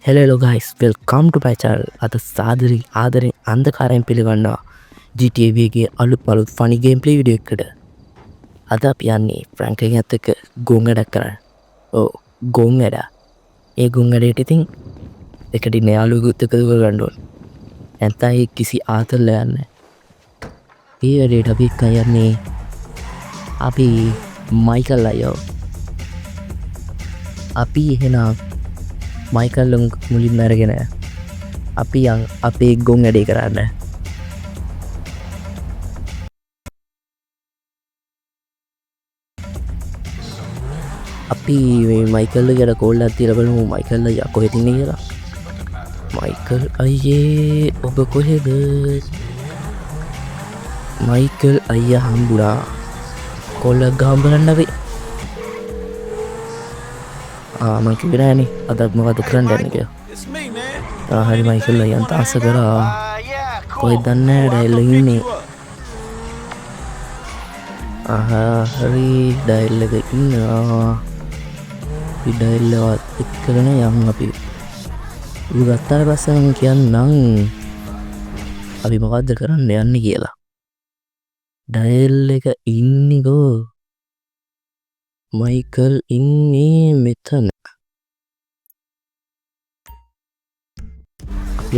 Hello guys, welcome to my channel. අද ආදරෙන් අන්ධකාරයෙන් පිළිගන්නවා GTA V ගේ අලුත් funny gameplay video එකකට. අද අපි යන්නේ ෆ්‍රැන්ක් එකත් එක්ක ගොන් වැඩක් කරන්න. ඔව් ගොන් වැඩ. ඒ ගොන් වැඩේට ඉතින් එකට ඉන්න යාළුවෙකුත් එක්ක දුර ගන්න ඕන. නැත්නම් ඒ කිසි ආතල් යන්නේ. ඒ වැඩේට අපි එක්ක යන්නේ අපි මයිකල් අයියෝ. අපි එහෙනම් මයිකල් මුලින් මැරගෙන අපි අපේ ගොන් වැඩේ කරන්න. අපි මයිකල්ල ගැට කෝල්ලත් තිර බලමු මයිකල්ල යක් කොහෙ තින්නේ කියලා. මයිකල් අයියේ ඔබ කොහෙද? මයිකල් අයිය හම්බුණා. කොල්ලක් ගහම් බලන්න අපි. මං කිව්වේ නෑනේ අදත් මොකද කරන්න යන්නේ කියලා. හරි මයිකල් අයියන් තාස්ස කරා. කොහෙද දන්නේ නෑ ඩයල් එකේ ඉන්නේ. හරි ඩයල් එකේ ඉන්නවා. අපි ඩයල් එකත් එක්කගෙන යමු අපි. ඌ ගත්තාට පස්සේ මම කියන්නම් අපි මොකද්ද කරන්න යන්නේ කියලා. ඩයල් එක ඉන්නේකෝ මයිකල් ඉන්නේ මෙතන.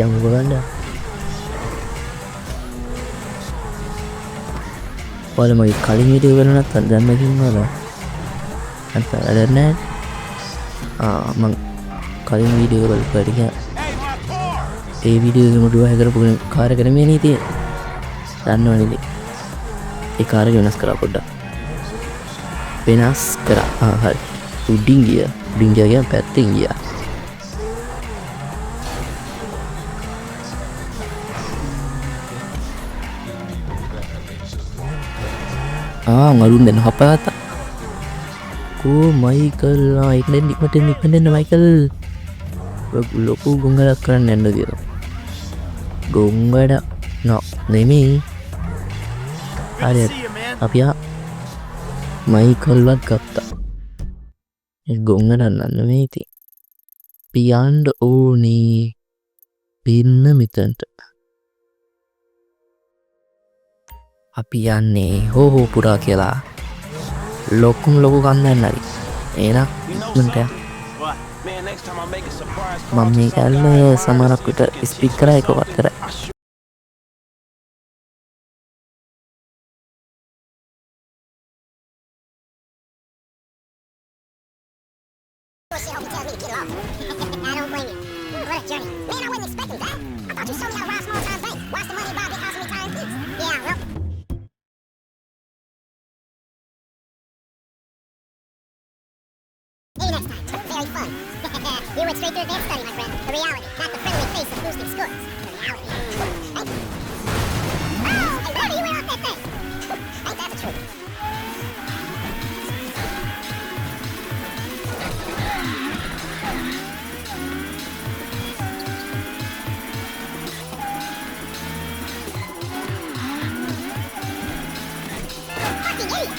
යමු බලන්න. ඔයාලා මගේ කලින් වීඩියෝ වල නැත්තම් දැන් මකින්නවද? නැත්තම් වැඩක් නැහැ. මං කලින් වීඩියෝ වල පරිග ඒ වීඩියෝ එක මුදුව හැකරපු කාර් එක නෙමෙයි නේ තියෙන්නේ. දන්නවනේ. ඒ කාර් එක වෙනස් කරා පොඩ්ඩක්. වෙනස් කරා. හරි. උඩින් ගියා. උඩින් ගියා පැත්තෙන් ගියා. මරුන් දෙන්න හපගත්තා. කෝ මයිකල් ඉක්මනට මයිකල් ලොකු ගොන් වැඩක් කරන්න යන්න කියලා. ගොන් වැඩ නෙමෙයි. හරි අපි මයිකල්වත් ගත්තා. ඒ ගොන් වැඩක් නෙමෙයි ඉතින්. පියන්න ඕනේ පින්න මෙතනට. අපි යන්නේ හෝ පුරා කියලා ලොකු ගන්න හරි. එහෙනම් මන්ට මම මේ කල්ලේ සමහරක් විතර ස්පීක් කරා එකවත් කරා. Maybe next time. Very fun. You went straight to advanced study, my friend. The reality, not the friendly face of boosting scores. The reality. Right? Oh, hey, where do you wear off that thing? Ain't that the truth? Fucking idiot!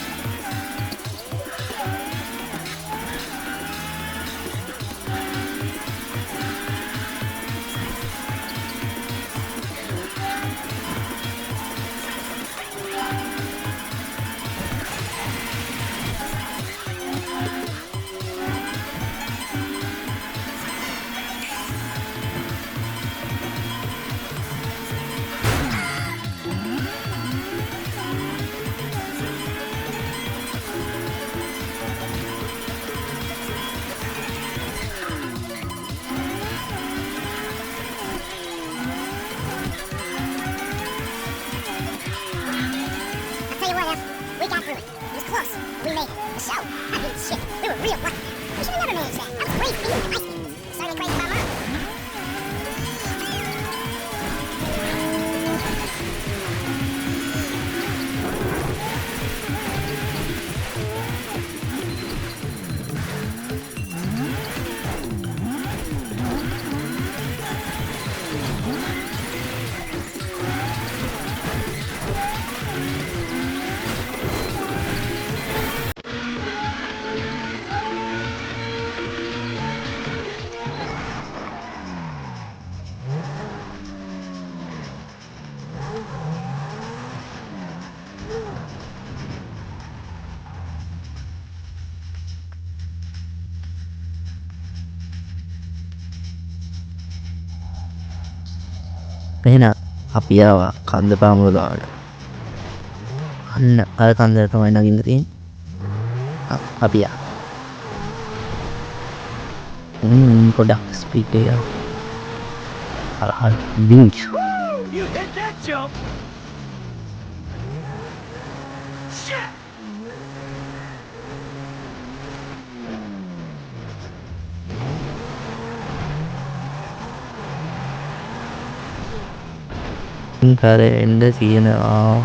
We got through it. It was close. We made it. The show. I mean, shit. We were real lucky. We should have never managed that. That was great feeling. Ice cream. Starting crazy about mom. එහෙනම් අපි ආවා කන්ද පාමුල ගාවට. අන්න අර කන්දට තමයි නගින්න තියෙන්නේ. අපි ආ. පොඩක් ස්පීඩ් එක අර beach. You hit that jump. Shit. කරෙන්ඩ තියෙනවා.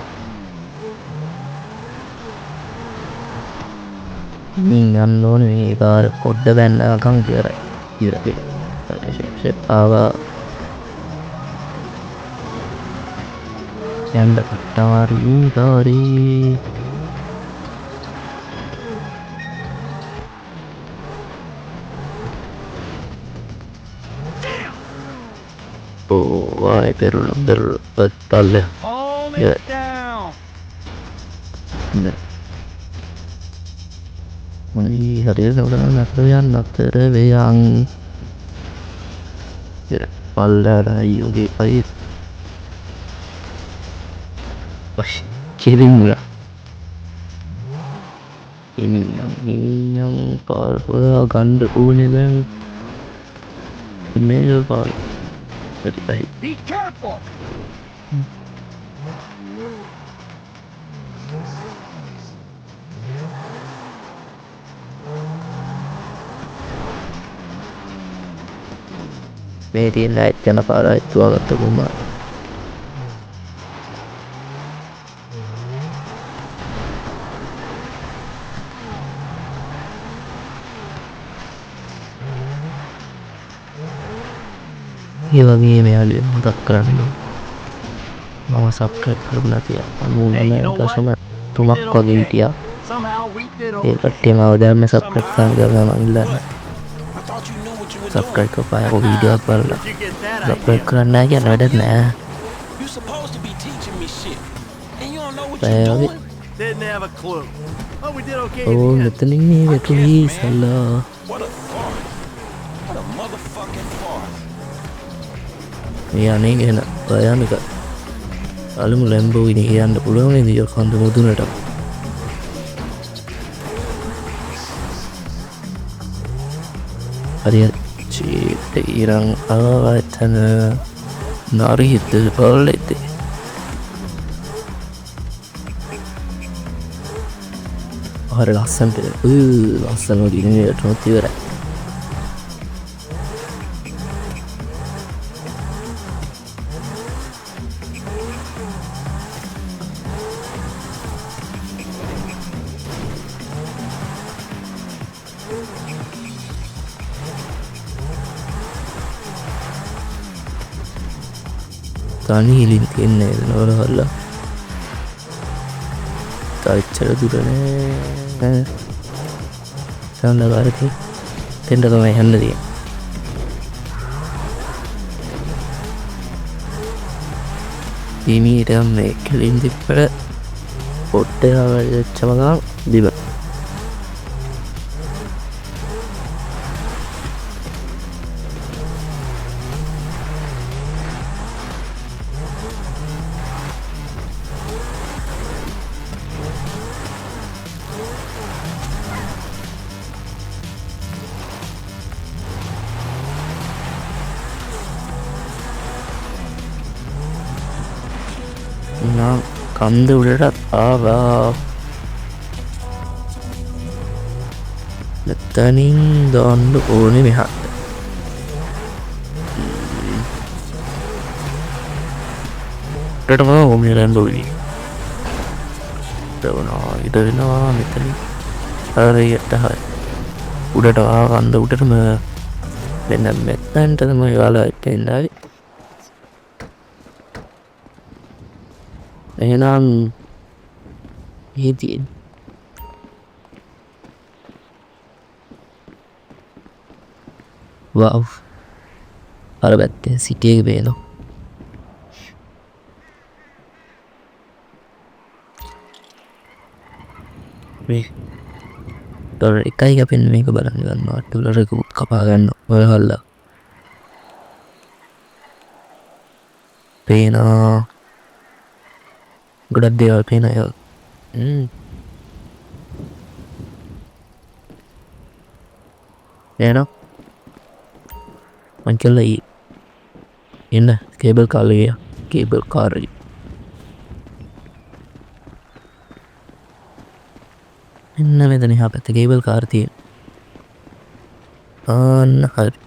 ගන්න ඕන මේ පාර පොඩ්ඩ බැන්නකම් ඉවරයි. ආවා යන්න පට්ටවාරී කාරී ඕවායි පෙරුණු පල්ල Calm Yeah. it down. හරි නතර යන්න අතර වයන් පල්ලට අයෝගේ අයි කෙරිමුල එනම් පාර්පයා ගණ්ඩ ඕනෙද මේ පාල් ඇතියි Be careful. මේ තියෙන ලයිට් යන පාර අයිතුවාගත්ත කුමා ඒ වගේ මෙයාලුව මතක් කරන්න මම සබ්ස්ක්‍රයිබ් කරපු නැතිය 99.3ක් වගේ හිටියා Somehow we did A okay. කට්ටිය මම දැම්ම සබ්ස්ක්‍රයිබ් කරන්න කියලා මම ඉල්ලන්නේ I thought you knew what you were subscribe කරපන් ඔය වීඩියෝ එක බලලා Where'd you get that subscribe idea? කරන්න නැහැ කියන වැඩක් නෑ You supposed to be teaching me shit, and you don't know what Well, you're doing. Didn't have a clue. Oh, we did okay. in O the end. මෙතනින් මේ වැටුනේ සල්ලා What a fart! What a motherfucking fart! මේ අනේ ගැන භයානක අලුම Lamborghini කියන්න පුළුවන් නේද යෝ කන්ද මුදුනට හරි චීට ඉරං ආවතන නාරිහිත පල්ලෙද හර ලස්සන්ට ලස්සන ඩිනට නොතිවරයි තනි හිලින් තියන්නේ නොවල හල්ල තච්චර දුරනෑ සඳකාරති තෙන්ට තමයි හන්න දිය දීමීට මේ කෙලින් දිප්පට පොට්ට චමගම් දිබ නම් කන්ද උඩටත් ආවා මෙතනින් දාන්න ඕනේ මෙහාට උඩටම ඕනේ ලැම්බෝගිනි දවනවා ඉත වෙනවා මෙතනින් හරියට හරි උඩට ආවා කන්ද උඩටම මෙන්න මෙතනට තමයි ඔයාලා එක්කෙන්දාවි එහෙනම් මේ තියෙන වව් අර පැත්තේ සිටි එක පේනවා මේ ඩොලර් එකයි කැපෙන මේක බලන්න ගන්නවා ඩොලරකුත් කපා ගන්න ඔය හල්ලා පේනවා ගොඩක් දේවල් පේන අය ඒන මංකල්ල එන්න කේබල් කාලය කේබල් කාරය එන්න මෙතන හා පැත්ත කේබල් කාර්තිය ආන්න හරි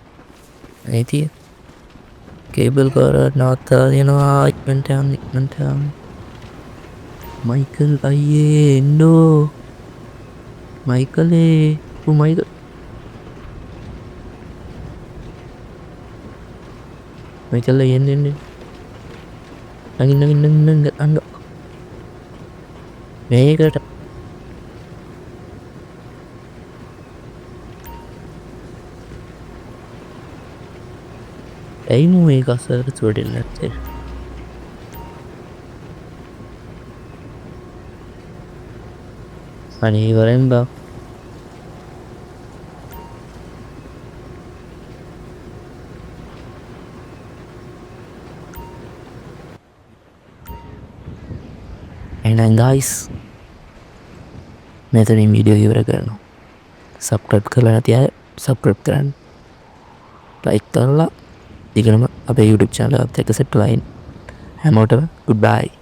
ඇතිය කේබල් කාර නවත්තා දෙනවා ඉක්මට මයිකල් අයියේ එන්නෝ මයිකලේ මයිකල් මයිකල්ල එන්න නගින්න අන්න මේකට ඇයිම මේ කසර තුවටින් නැත්තේ අනීවරෙන් බා එහෙනම් ගයිස් මෙතනින් වීඩියෝ ඉවර කරනවා සබ්ස්ක්‍රයිබ් කරලා නැති අය සබ්ස්ක්‍රයිබ් කරන්න ලයික් කරලා දිගටම අපේ YouTube channel එකත් එක්ක සෙට් වෙලා ඉන්න හැමෝටම good bye